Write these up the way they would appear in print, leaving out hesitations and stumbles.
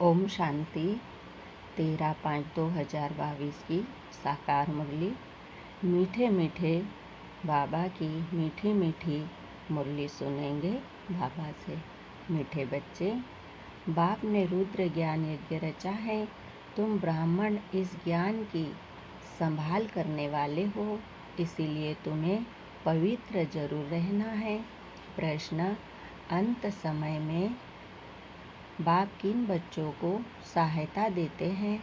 ओम शांति। 13/5/2022 की साकार मुरली। मीठे मीठे बाबा की मीठी मीठी मुरली सुनेंगे बाबा से। मीठे बच्चे, बाप ने रुद्र ज्ञान यज्ञ रचा है। तुम ब्राह्मण इस ज्ञान की संभाल करने वाले हो, इसीलिए तुम्हें पवित्र जरूर रहना है। प्रश्न: अंत समय में बाप किन बच्चों को सहायता देते हैं?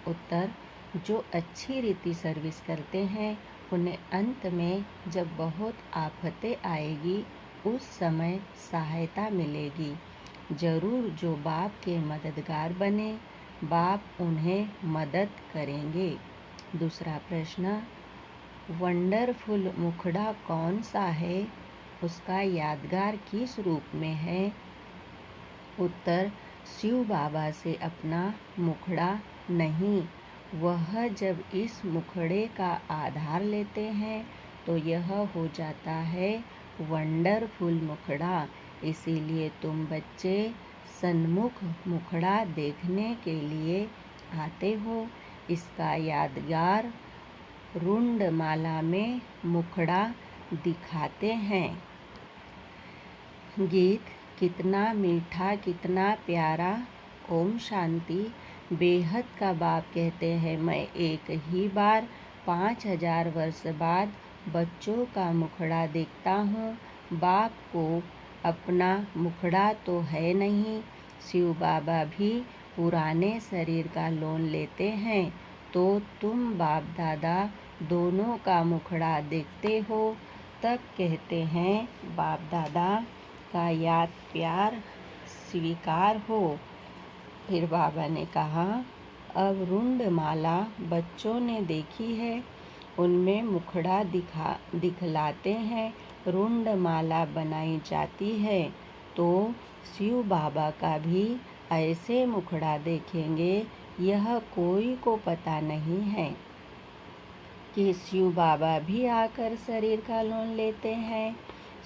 उत्तर: जो अच्छी रीति सर्विस करते हैं उन्हें अंत में जब बहुत आफतें आएगी उस समय सहायता मिलेगी। जरूर जो बाप के मददगार बने, बाप उन्हें मदद करेंगे। दूसरा प्रश्न: वंडरफुल मुखड़ा कौन सा है? उसका यादगार किस रूप में है? उत्तर: शिव बाबा से अपना मुखड़ा नहीं, वह जब इस मुखड़े का आधार लेते हैं तो यह हो जाता है वंडरफुल मुखड़ा। इसीलिए तुम बच्चे सन्मुख मुखड़ा देखने के लिए आते हो। इसका यादगार रुंडमाला में मुखड़ा दिखाते हैं। गीत कितना मीठा कितना प्यारा। ओम शांति। बेहद का बाप कहते हैं, मैं एक ही बार 5000 वर्ष बाद बच्चों का मुखड़ा देखता हूँ। बाप को अपना मुखड़ा तो है नहीं। शिव बाबा भी पुराने शरीर का लोन लेते हैं, तो तुम बाप दादा दोनों का मुखड़ा देखते हो, तब कहते हैं बाप दादा का याद प्यार स्वीकार हो। फिर बाबा ने कहा, अब रुंडमाला बच्चों ने देखी है, उनमें मुखड़ा दिखलाते हैं। रुंडमाला बनाई जाती है तो शिव बाबा का भी ऐसे मुखड़ा देखेंगे। यह कोई को पता नहीं है कि शिव बाबा भी आकर शरीर का लोन लेते हैं।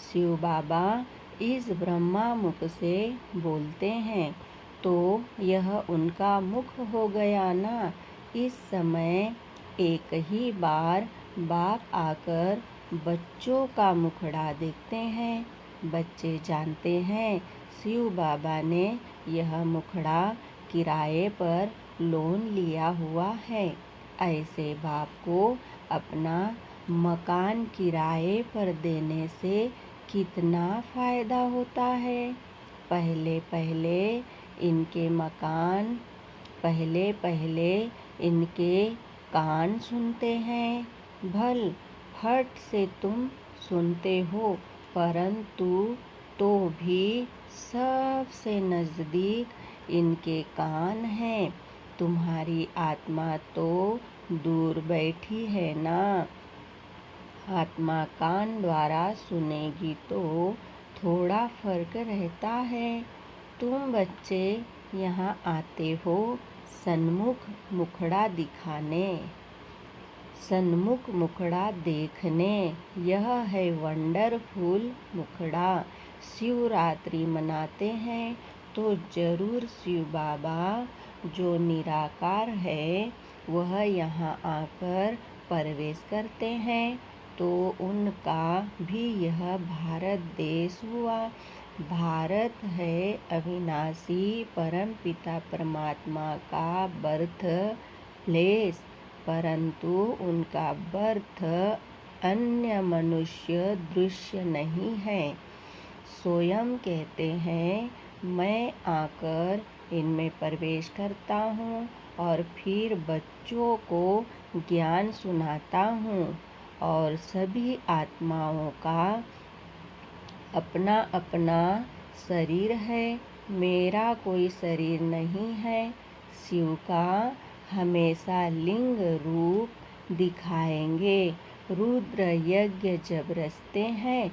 शिव बाबा इस ब्रह्मा मुख से बोलते हैं, तो यह उनका मुख हो गया ना। इस समय एक ही बार बाप आकर बच्चों का मुखड़ा देखते हैं। बच्चे जानते हैं शिव बाबा ने यह मुखड़ा किराए पर लोन लिया हुआ है। ऐसे बाप को अपना मकान किराए पर देने से कितना फायदा होता है। पहले पहले इनके कान सुनते हैं। भल फट से तुम सुनते हो, परंतु तो भी सबसे नजदीक इनके कान हैं। तुम्हारी आत्मा तो दूर बैठी है ना। आत्मा कान द्वारा सुनेगी तो थोड़ा फर्क रहता है। तुम बच्चे यहाँ आते हो सन्मुख मुखड़ा दिखाने, सन्मुख मुखड़ा देखने। यह है वंडरफुल मुखड़ा। शिवरात्रि मनाते हैं तो जरूर शिव बाबा जो निराकार है वह यहाँ आकर प्रवेश करते हैं, तो उनका भी यह भारत देश हुआ। भारत है अविनाशी परम पिता परमात्मा का बर्थ प्लेस, परंतु उनका बर्थ अन्य मनुष्य दृश्य नहीं है। स्वयं कहते हैं, मैं आकर इनमें प्रवेश करता हूँ और फिर बच्चों को ज्ञान सुनाता हूँ। और सभी आत्माओं का अपना अपना शरीर है, मेरा कोई शरीर नहीं है। शिव का हमेशा लिंग रूप दिखाएंगे। रुद्र यज्ञ जब रचते हैं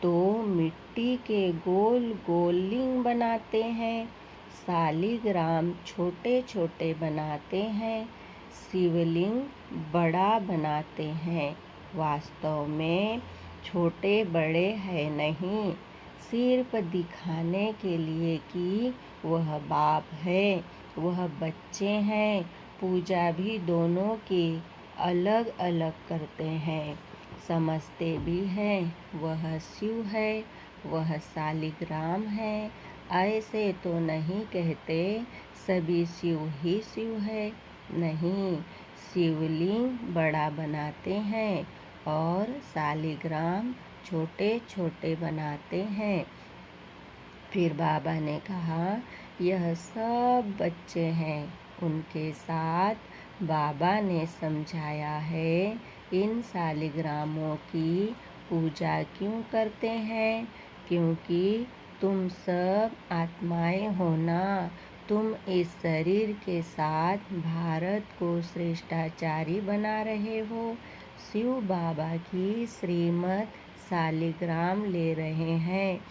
तो मिट्टी के गोल गोल लिंग बनाते हैं। शालिग्राम छोटे छोटे बनाते हैं, शिवलिंग बड़ा बनाते हैं। वास्तव में छोटे बड़े है नहीं, सिर्फ दिखाने के लिए कि वह बाप है, वह बच्चे हैं। पूजा भी दोनों की अलग अलग करते हैं, समझते भी हैं। वह शिव है, वह शालिग्राम है। ऐसे तो नहीं कहते सभी शिव ही शिव है, नहीं। शिवलिंग बड़ा बनाते हैं और शालिग्राम छोटे छोटे बनाते हैं। फिर बाबा ने कहा, यह सब बच्चे हैं। उनके साथ बाबा ने समझाया है, इन शालिग्रामों की पूजा क्यों करते हैं? क्योंकि तुम सब आत्माएं हो ना। तुम इस शरीर के साथ भारत को श्रेष्ठाचारी बना रहे हो। शिव बाबा की श्रीमत शालिग्राम ले रहे हैं।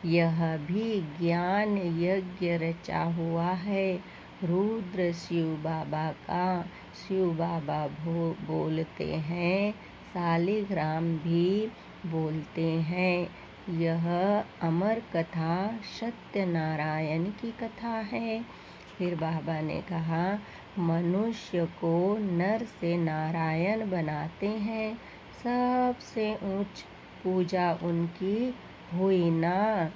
यह भी ज्ञान यज्ञ रचा हुआ है। रुद्र शिव बाबा का। शिव बाबा बोलते हैं, शालिग्राम भी बोलते हैं। यह अमर कथा सत्यनारायण की कथा है। फिर बाबा ने कहा, मनुष्य को नर से नारायण बनाते हैं। सबसे ऊंच पूजा उनकी हुई ना।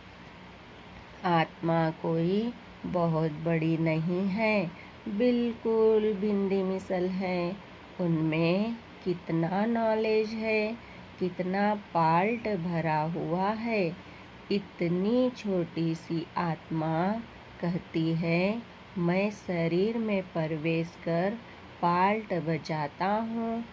आत्मा कोई बहुत बड़ी नहीं है, बिल्कुल बिंदी मिसल है। उनमें कितना नॉलेज है, कितना पाल्ट भरा हुआ है। इतनी छोटी सी आत्मा कहती है, मैं शरीर में प्रवेश कर पाल्ट बजाता हूँ।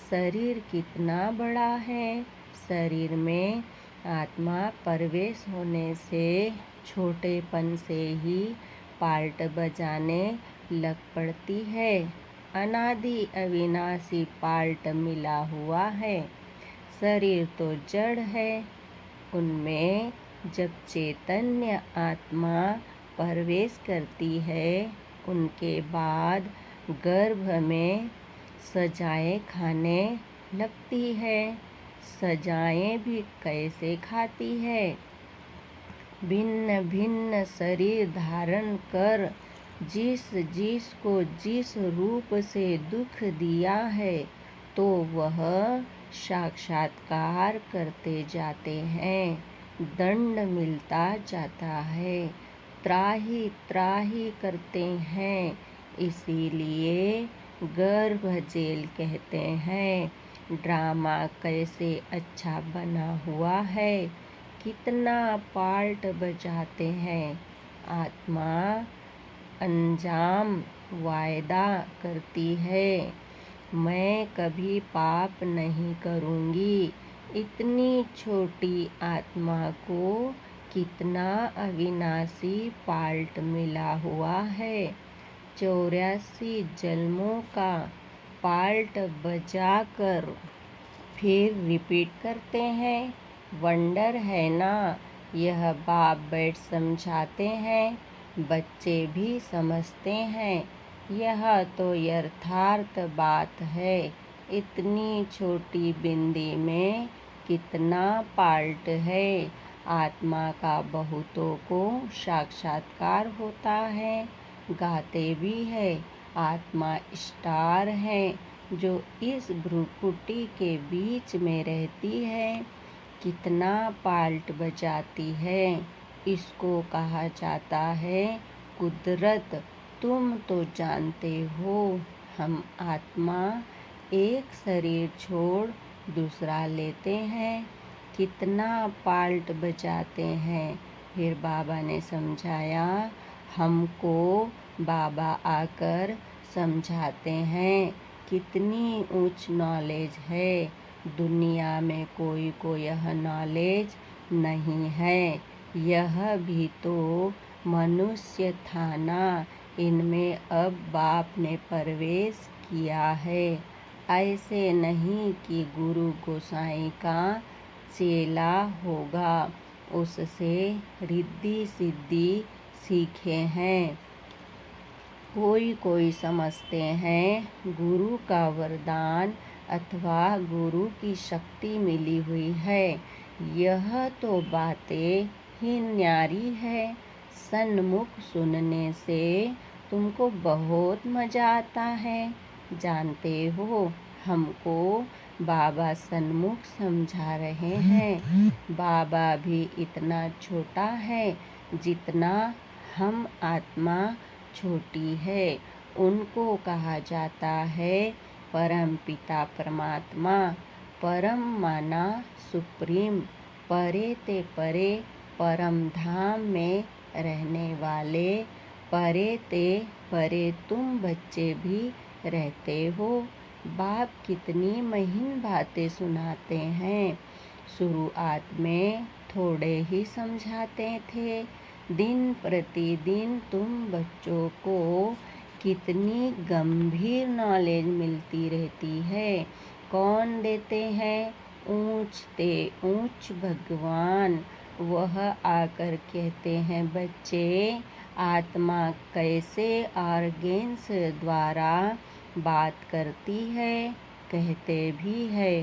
शरीर कितना बड़ा है। शरीर में आत्मा प्रवेश होने से छोटेपन से ही पाल्ट बजाने लग पड़ती है। अनादि अविनाशी पाल्ट मिला हुआ है। शरीर तो जड़ है। उनमें जब चैतन्य आत्मा प्रवेश करती है, उनके बाद गर्भ में सजाएं खाने लगती है। सजाएं भी कैसे खाती है? भिन्न भिन्न शरीर धारण कर जिस को जिस रूप से दुख दिया है, तो वह साक्षात्कार करते जाते हैं। दंड मिलता जाता है। त्राही त्राही करते हैं। इसीलिए गर्भ जेल कहते हैं। ड्रामा कैसे अच्छा बना हुआ है। कितना पार्ट बजाते हैं। आत्मा अंजाम वायदा करती है, मैं कभी पाप नहीं करूँगी। इतनी छोटी आत्मा को कितना अविनाशी पाल्ट मिला हुआ है। 84 जन्मों का पाल्ट बजाकर फिर रिपीट करते हैं। वंडर है ना। यह बाप बैठ समझाते हैं, बच्चे भी समझते हैं। यह तो यथार्थ बात है। इतनी छोटी बिंदी में कितना पाल्ट है। आत्मा का बहुतों को साक्षात्कार होता है। गाते भी है, आत्मा स्टार है जो इस भ्रुकुटी के बीच में रहती है। कितना पाल्ट बजाती है। इसको कहा जाता है कुदरत। तुम तो जानते हो, हम आत्मा एक शरीर छोड़ दूसरा लेते हैं। कितना पाल्ट बजाते हैं। फिर बाबा ने समझाया, हमको बाबा आकर समझाते हैं, कितनी ऊंच नॉलेज है। दुनिया में कोई को यह नॉलेज नहीं है। यह भी तो मनुष्य था ना। इनमें अब बाप ने प्रवेश किया है। ऐसे नहीं कि गुरु गोसाई का चेला होगा, उससे रिद्धि सिद्धि सीखे हैं। कोई समझते हैं गुरु का वरदान अथवा गुरु की शक्ति मिली हुई है। यह तो बातें ही न्यारी है। सन्मुख सुनने से तुमको बहुत मज़ा आता है। जानते हो, हमको बाबा सन्मुख समझा रहे हैं। बाबा भी इतना छोटा है जितना हम आत्मा छोटी है। उनको कहा जाता है परम पिता परमात्मा। परम माना सुप्रीम, परे ते परे परम धाम में रहने वाले। परे ते परे तुम बच्चे भी रहते हो। बाप कितनी महीन बातें सुनाते हैं। शुरुआत में थोड़े ही समझाते थे। दिन प्रतिदिन तुम बच्चों को कितनी गंभीर नॉलेज मिलती रहती है। कौन देते हैं? ऊंच ते ऊंच भगवान। वह आकर कहते हैं, बच्चे, आत्मा कैसे ऑर्गेन्स द्वारा बात करती है। कहते भी है,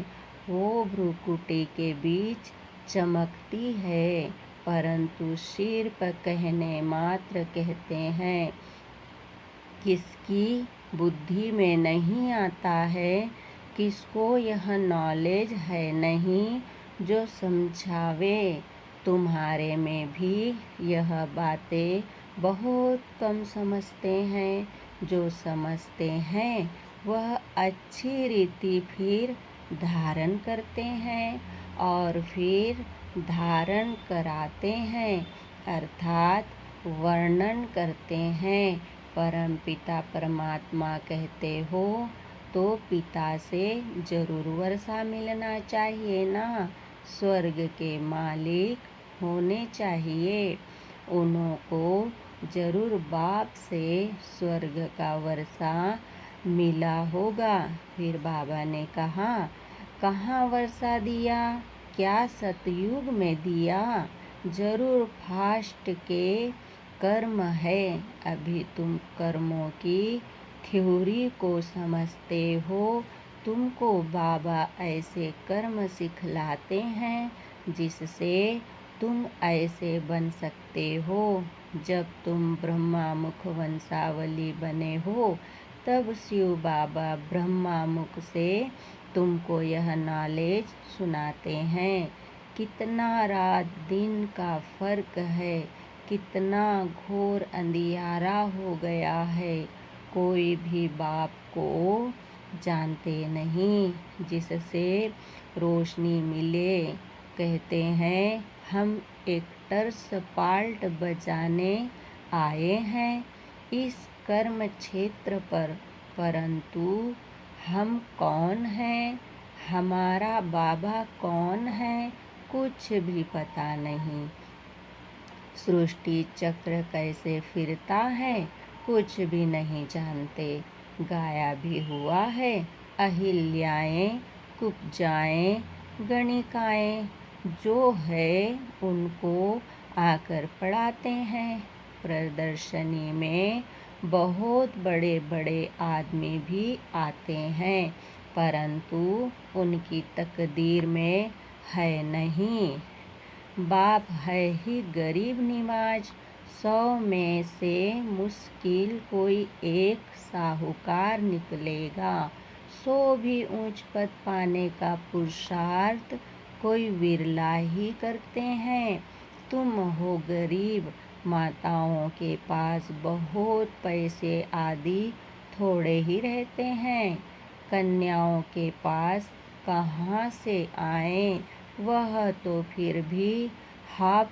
वो भ्रुकुटी के बीच चमकती है, परंतु सिर पर कहने मात्र कहते हैं। किसकी बुद्धि में नहीं आता है, किसको यह नॉलेज है नहीं जो समझावे। तुम्हारे में भी यह बातें बहुत कम समझते हैं। जो समझते हैं वह अच्छी रीति फिर धारण करते हैं और फिर धारण कराते हैं, अर्थात वर्णन करते हैं। परमपिता परमात्मा कहते हो तो पिता से जरूर वर्षा मिलना चाहिए ना। स्वर्ग के मालिक होने चाहिए। उनको जरूर बाप से स्वर्ग का वर्षा मिला होगा। फिर बाबा ने कहा, कहाँ वर्षा दिया? क्या सतयुग में दिया? जरूर फास्ट के कर्म है। अभी तुम कर्मों की थ्योरी को समझते हो। तुमको बाबा ऐसे कर्म सिखलाते हैं जिससे तुम ऐसे बन सकते हो। जब तुम ब्रह्मा मुख वंशावली बने हो, तब शिव बाबा ब्रह्मा मुख से तुमको यह नॉलेज सुनाते हैं। कितना रात दिन का फर्क है, कितना घोर अंधियारा हो गया है। कोई भी बाप को जानते नहीं जिससे रोशनी मिले। कहते हैं, हम एक्टर्स पार्ट बजाने आए हैं इस कर्म क्षेत्र पर, परंतु हम कौन हैं, हमारा बाबा कौन है, कुछ भी पता नहीं। सृष्टि चक्र कैसे फिरता है, कुछ भी नहीं जानते। गाया भी हुआ है, अहिल्याएं कुब्जाएं गणिकाएं जो है उनको आकर पढ़ाते हैं। प्रदर्शनी में बहुत बड़े बड़े आदमी भी आते हैं, परंतु उनकी तकदीर में है नहीं। बाप है ही गरीब निवाज। 100 में से मुश्किल कोई एक साहूकार निकलेगा। 100 भी ऊंच पद पाने का पुरुषार्थ कोई विरला ही करते हैं। तुम हो गरीब। माताओं के पास बहुत पैसे आदि थोड़े ही रहते हैं। कन्याओं के पास कहाँ से आए? वह तो फिर भी हाफ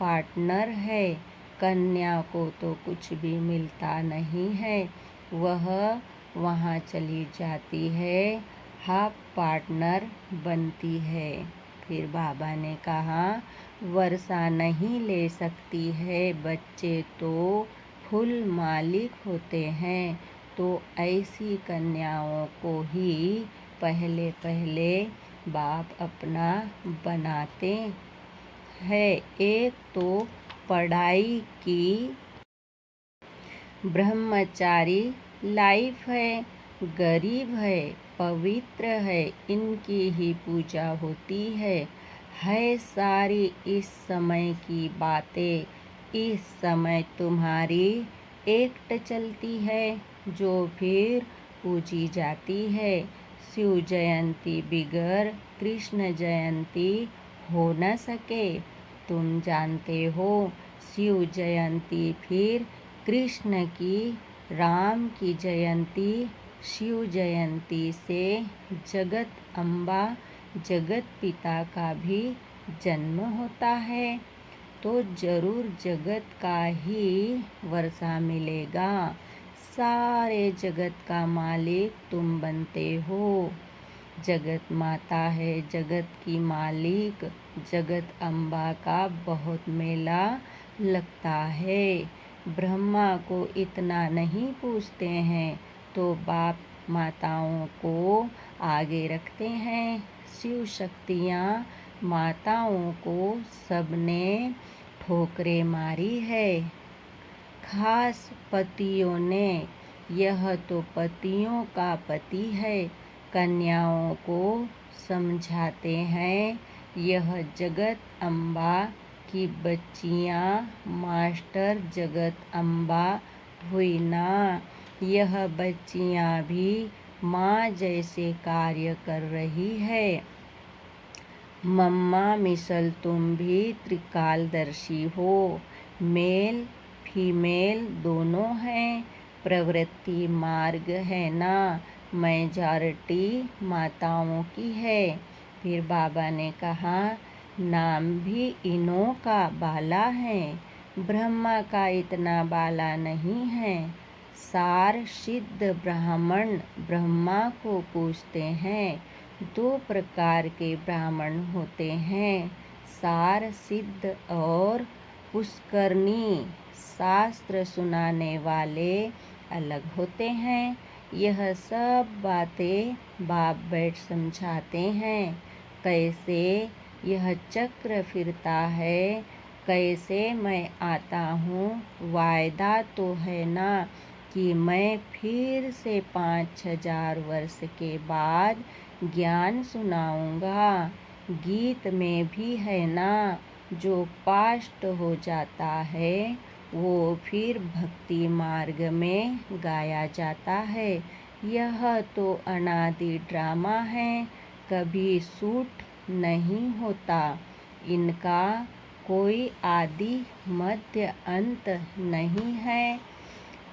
पार्टनर है। कन्या को तो कुछ भी मिलता नहीं है, वह वहाँ चली जाती है, हाफ पार्टनर बनती है। फिर बाबा ने कहा, वर्षा नहीं ले सकती है, बच्चे तो फुल मालिक होते हैं। तो ऐसी कन्याओं को ही पहले पहले बाप अपना बनाते हैं। एक तो पढ़ाई की ब्रह्मचारी लाइफ है, गरीब है, पवित्र है, इनकी ही पूजा होती है सारी इस समय की बातें। इस समय तुम्हारी एक्ट चलती है जो फिर पूजी जाती है। शिव जयंती बिगर कृष्ण जयंती हो न सके। तुम जानते हो शिव जयंती फिर कृष्ण की, राम की जयंती। शिव जयंती से जगत अम्बा जगत पिता का भी जन्म होता है, तो जरूर जगत का ही वर्षा मिलेगा। सारे जगत का मालिक तुम बनते हो। जगत माता है जगत की मालिक। जगत अम्बा का बहुत मेला लगता है। ब्रह्मा को इतना नहीं पूछते हैं तो बाप माताओं को आगे रखते हैं। शिव शक्तियाँ माताओं को सबने ठोकरें मारी है, खास पतियों ने। यह तो पतियों का पति है। कन्याओं को समझाते हैं यह जगत अम्बा की बच्चियाँ मास्टर जगत अम्बा हुई ना। यह बच्चियाँ भी माँ जैसे कार्य कर रही है। मम्मा मिसल तुम भी त्रिकालदर्शी हो। मेल फीमेल दोनों हैं। प्रवृत्ति मार्ग है ना। मेजॉरिटी माताओं की है। फिर बाबा ने कहा नाम भी इन्हों का बाला है। ब्रह्मा का इतना बाला नहीं है। सार सिद्ध ब्राह्मण ब्रह्मा को पूछते हैं। दो प्रकार के ब्राह्मण होते हैं, सार सिद्ध और पुष्करणी। शास्त्र सुनाने वाले अलग होते हैं। यह सब बातें बाप बैठ समझाते हैं। कैसे यह चक्र फिरता है, कैसे मैं आता हूँ। वायदा तो है ना कि मैं फिर से 5000 वर्ष के बाद ज्ञान सुनाऊंगा। गीत में भी है ना, जो पास्ट हो जाता है वो फिर भक्ति मार्ग में गाया जाता है। यह तो अनादि ड्रामा है, कभी शूट नहीं होता। इनका कोई आदि मध्य अंत नहीं है,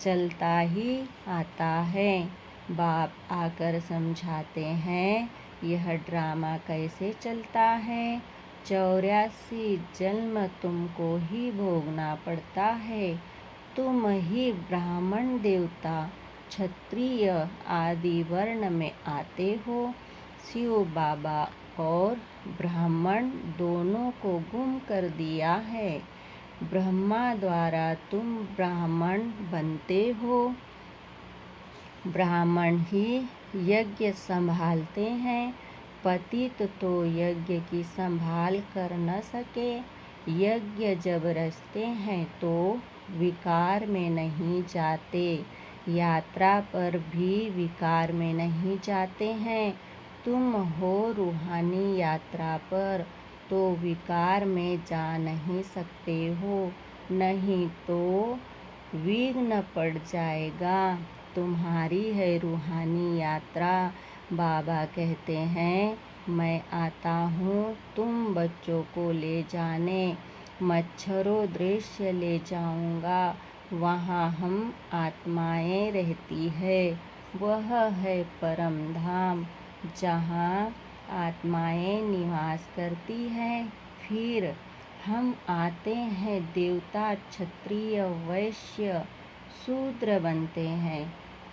चलता ही आता है। बाप आकर समझाते हैं यह ड्रामा कैसे चलता है। 84 जन्म तुमको ही भोगना पड़ता है। तुम ही ब्राह्मण देवता क्षत्रिय आदि वर्ण में आते हो। शिव बाबा और ब्राह्मण दोनों को गुम कर दिया है। ब्रह्मा द्वारा तुम ब्राह्मण बनते हो। ब्राह्मण ही यज्ञ संभालते हैं। पतित तो यज्ञ की संभाल कर न सके। यज्ञ जब रचते हैं तो विकार में नहीं जाते। यात्रा पर भी विकार में नहीं जाते हैं। तुम हो रूहानी यात्रा पर तो विकार में जा नहीं सकते हो, नहीं तो विघ्न पड़ जाएगा। तुम्हारी है रूहानी यात्रा। बाबा कहते हैं मैं आता हूँ तुम बच्चों को ले जाने। मच्छरों दृश्य ले जाऊंगा। वहाँ हम आत्माएं रहती है। वह है परम धाम जहाँ आत्माएं निवास करती हैं। फिर हम आते हैं देवता क्षत्रिय वैश्य शूद्र बनते हैं।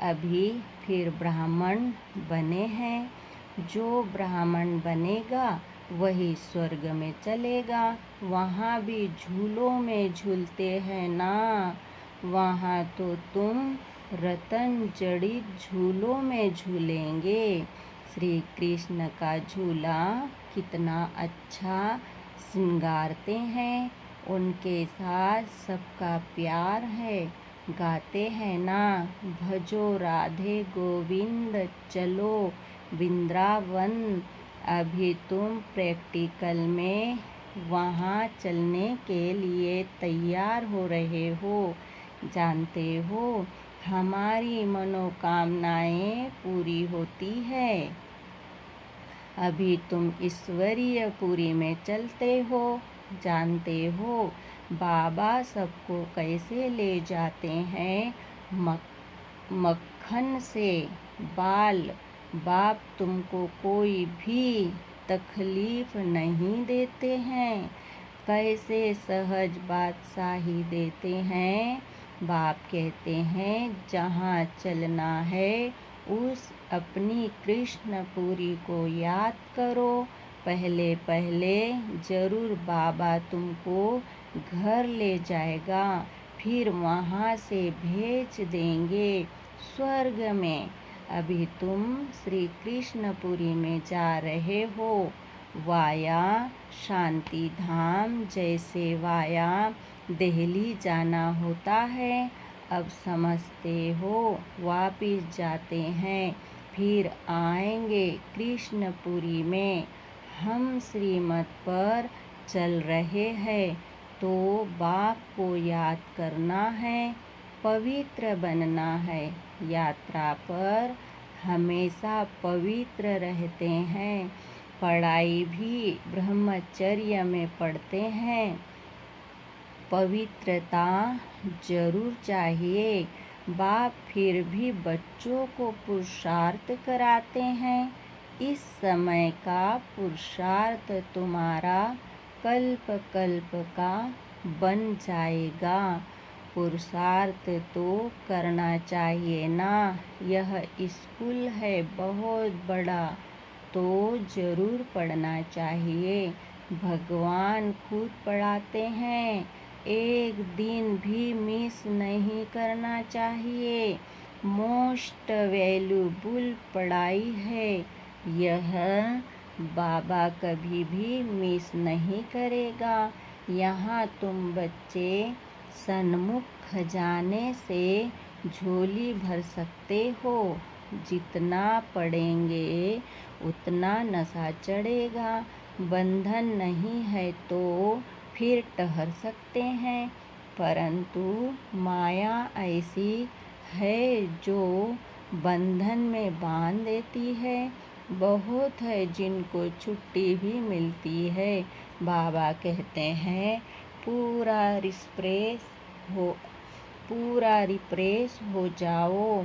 अभी फिर ब्राह्मण बने हैं। जो ब्राह्मण बनेगा वही स्वर्ग में चलेगा। वहाँ भी झूलों में झूलते हैं ना। वहाँ तो तुम रतन जड़ित झूलों में झूलेंगे। श्री कृष्ण का झूला कितना अच्छा श्रृंगारते हैं। उनके साथ सबका प्यार है। गाते हैं ना, भजो राधे गोविंद चलो वृंदावन। अभी तुम प्रैक्टिकल में वहाँ चलने के लिए तैयार हो रहे हो। जानते हो, हमारी मनोकामनाएं पूरी होती है। अभी तुम ईश्वरीय पुरी में चलते हो। जानते हो, बाबा सबको कैसे ले जाते हैं, मक्खन से बाल। बाप तुमको कोई भी तकलीफ नहीं देते हैं। कैसे सहज बादशाही देते हैं। बाप कहते हैं, जहाँ चलना है उस अपनी कृष्णपुरी को याद करो। पहले पहले जरूर बाबा तुमको घर ले जाएगा, फिर वहाँ से भेज देंगे स्वर्ग में। अभी तुम श्री कृष्णपुरी में जा रहे हो, वाया शांति धाम, जैसे वाया दिल्ली जाना होता है। अब समझते हो, वापिस जाते हैं, फिर आएंगे कृष्णपुरी में। हम श्रीमत पर चल रहे हैं, तो बाप को याद करना है, पवित्र बनना है। यात्रा पर हमेशा पवित्र रहते हैं। पढ़ाई भी ब्रह्मचर्य में पढ़ते हैं। पवित्रता जरूर चाहिए। बाप फिर भी बच्चों को पुरुषार्थ कराते हैं। इस समय का पुरुषार्थ तुम्हारा कल्प कल्प का बन जाएगा। पुरुषार्थ तो करना चाहिए ना। यह स्कूल है बहुत बड़ा, तो जरूर पढ़ना चाहिए। भगवान खुद पढ़ाते हैं। एक दिन भी मिस नहीं करना चाहिए। मोस्ट वैल्यूबल पढ़ाई है यह। बाबा कभी भी मिस नहीं करेगा। यहाँ तुम बच्चे सन्मुख खजाने से झोली भर सकते हो। जितना पढ़ेंगे उतना नशा चढ़ेगा। बंधन नहीं है तो फिर ठहर सकते हैं, परंतु माया ऐसी है जो बंधन में बांध देती है। बहुत है जिनको छुट्टी भी मिलती है। बाबा कहते हैं, पूरा रिफ्रेश हो जाओ।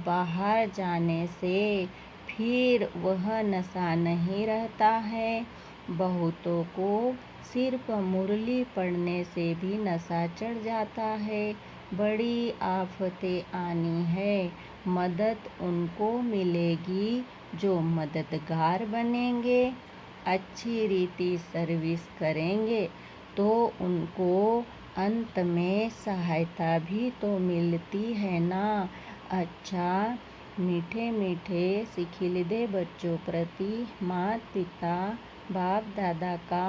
बाहर जाने से फिर वह नशा नहीं रहता है। बहुतों को सिर्फ मुरली पढ़ने से भी नशा चढ़ जाता है। बड़ी आफतें आनी है। मदद उनको मिलेगी जो मददगार बनेंगे। अच्छी रीति सर्विस करेंगे तो उनको अंत में सहायता भी तो मिलती है ना। अच्छा, मीठे मीठे सिखिलिदे बच्चों प्रति माता पिता बाप दादा का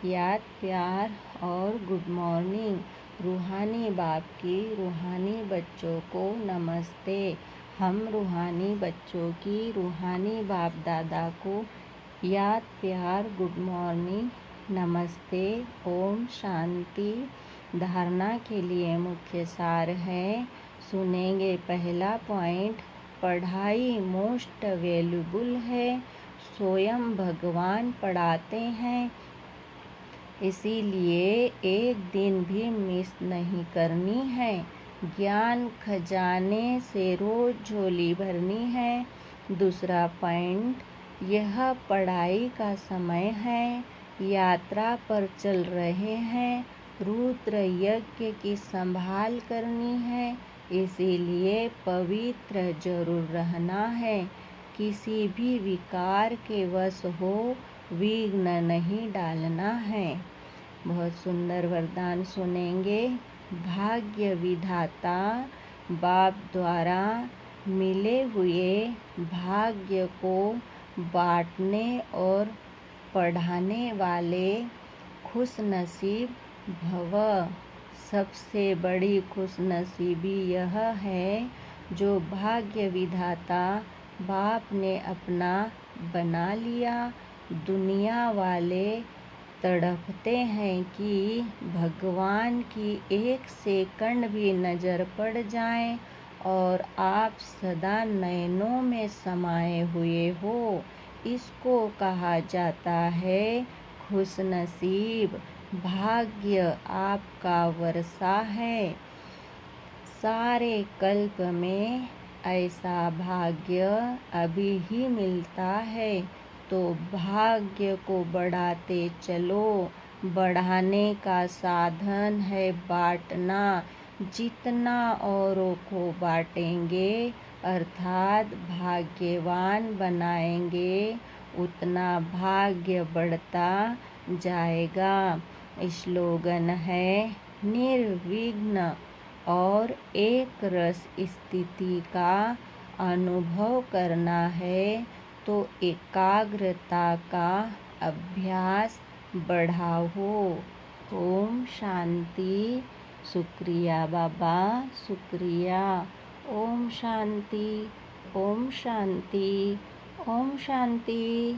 याद प्यार और गुड मॉर्निंग। रूहानी बाप की रूहानी बच्चों को नमस्ते। हम रूहानी बच्चों की रूहानी बाप दादा को याद प्यार गुड मॉर्निंग नमस्ते। ओम शांति। धारणा के लिए मुख्य सार है, सुनेंगे। पहला पॉइंट, पढ़ाई मोस्ट वैल्यूबल है। स्वयं भगवान पढ़ाते हैं, इसीलिए एक दिन भी मिस नहीं करनी है। ज्ञान खजाने से रोज झोली भरनी है। दूसरा पॉइंट, यह पढ़ाई का समय है। यात्रा पर चल रहे हैं, रुद्र यज्ञ की संभाल करनी है, इसीलिए पवित्र जरूर रहना है। किसी भी विकार के वश हो विघ्न नहीं डालना है। बहुत सुंदर वरदान सुनेंगे। भाग्य विधाता बाप द्वारा मिले हुए भाग्य को बांटने और पढ़ाने वाले खुशनसीब भव। सबसे बड़ी खुशनसीबी यह है जो भाग्य विधाता बाप ने अपना बना लिया। दुनिया वाले तड़पते हैं कि भगवान की एक सेकंड भी नज़र पड़ जाए और आप सदा नयनों में समाये हुए हो। इसको कहा जाता है खुशनसीब। भाग्य आपका वर्षा है। सारे कल्प में ऐसा भाग्य अभी ही मिलता है, तो भाग्य को बढ़ाते चलो। बढ़ाने का साधन है बांटना। जितना औरों को बांटेंगे अर्थात भाग्यवान बनाएंगे, उतना भाग्य बढ़ता जाएगा। स्लोगन है निर्विघ्न और एक रस स्थिति का अनुभव करना है तो एकाग्रता का अभ्यास बढ़ाओ। ओम शांति। शुक्रिया बाबा, शुक्रिया। ओम शांति, ओम शांति, ओम शांति।